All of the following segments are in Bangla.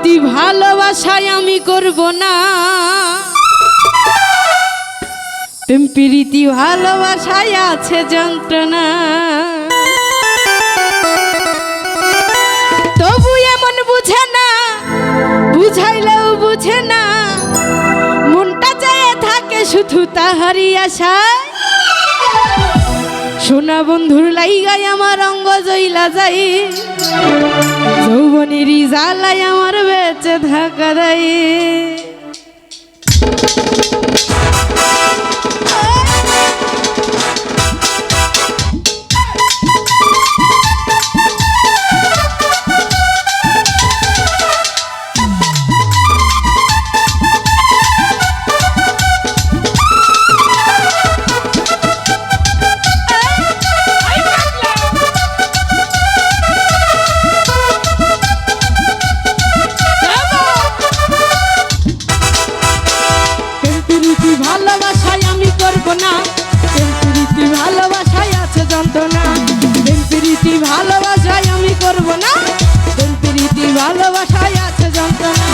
প্রীতি ভালোবাসায় আমি করব না, প্রেম প্রীতি ভালোবাসায় আছে যন্ত্রণা। তবু এমন বুঝে না, বুঝাইলেও বুঝে না, মনটা চেয়ে থাকে শুধু তাহারই আশায়। সোনা বন্ধুর লাইগায় আমার অঙ্গ জইলা যাই, যৌবনেরই জ্বালায় আমার বেঁচে থাকা দেয়। ভালোবাসায় আমি করব না, প্রেম প্রীতি ভালোবাসায় আছে যন্ত্রণা। প্রেম প্রীতি ভালোবাসায় আমি করব না, প্রেম প্রীতি ভালোবাসায় আছে যন্ত্রণা।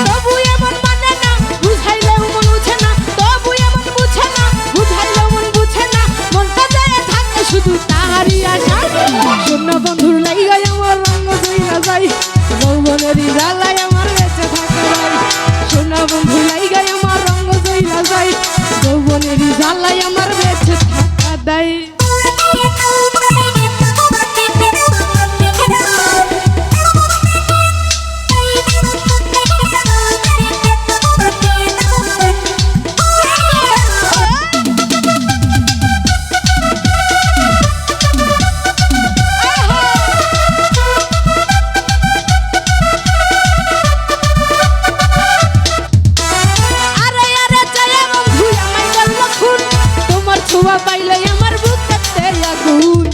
তবু এমন মানে না, বুঝাইলেও মন বুঝে না, তবু এমন বুঝে না, বুঝাইলেও মন বুঝে না, মনটা যায় থাকে শুধু তাহারই আশা। শূন্য বন্ধুর লাইগায় আমার রঙ জইলা যায়, যৌবনেরই জ্বালায় আমার বেঁচে থাকা যায়। শূন্য বন্ধুর লাইগায় আমার রঙ জইলা যায়, যৌবনেরই জ্বালায় আমার বেঁচে থাকা দেয়। ছোঁয়া পাইলে আমার বুকেতে আগুন,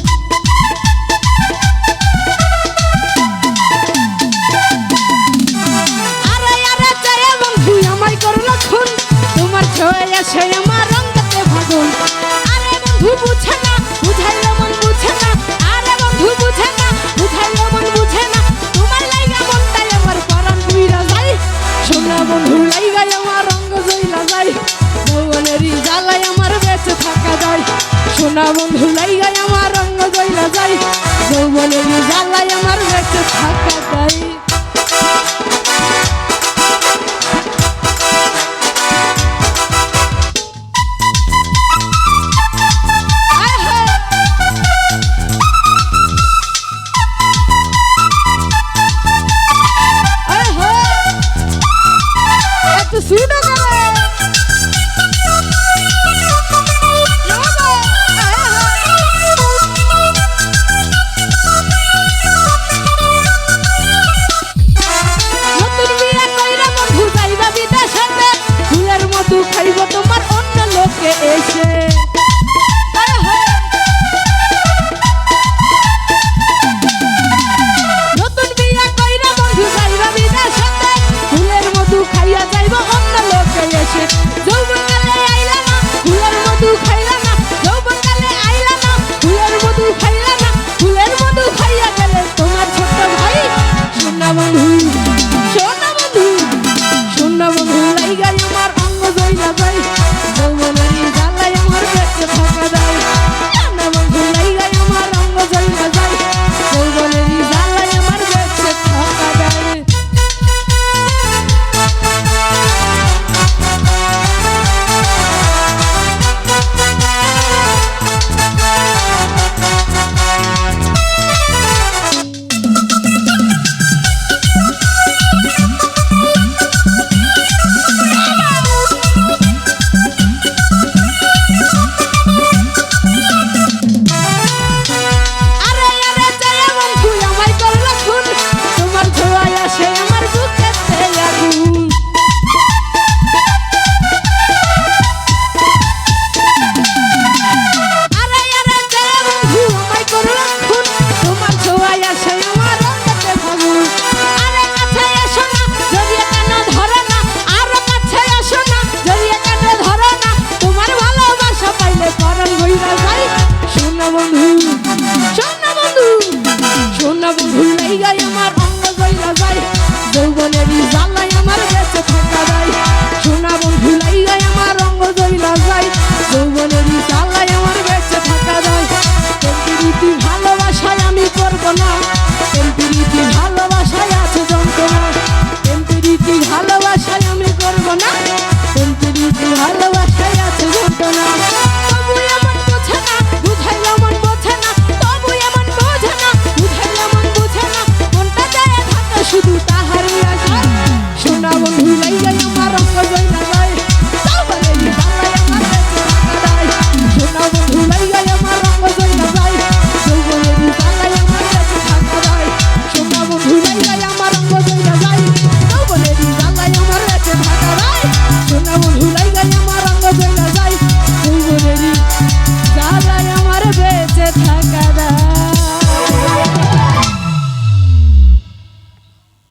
আরে আরে চায়া বন্ধু আমায় করলো খুন, তোমার ছোঁয়া এসে আমার রঙতে ভাগুন। আরে বন্ধু বুঝে না, বুঝাইলে মন বুঝে না, আরে বন্ধু বুঝে না, বুঝাইলে মন বুঝে না, তোমার লাইগা মনটাই আমার পরাণ পুইরা যায়। সোনা বন্ধু লাইগায় আমার রঙ জইলা যায়, যৌবনেরই জ্বালায় আমার বেঁচে থাকা যায়। সোনা বন্ধু লাইগায় আমার রঙ জইলা যায়, যৌবনেরই জ্বালায় আমার বেঁচে থাকা যায়। খাইব তোমার অন্য লোকে এসে, নতুন বিয়া কইরা বন্ধু যাইবা বিদেশেতে, ফুলের মধু খাইয়া যাইব অন্য লোকে এসে।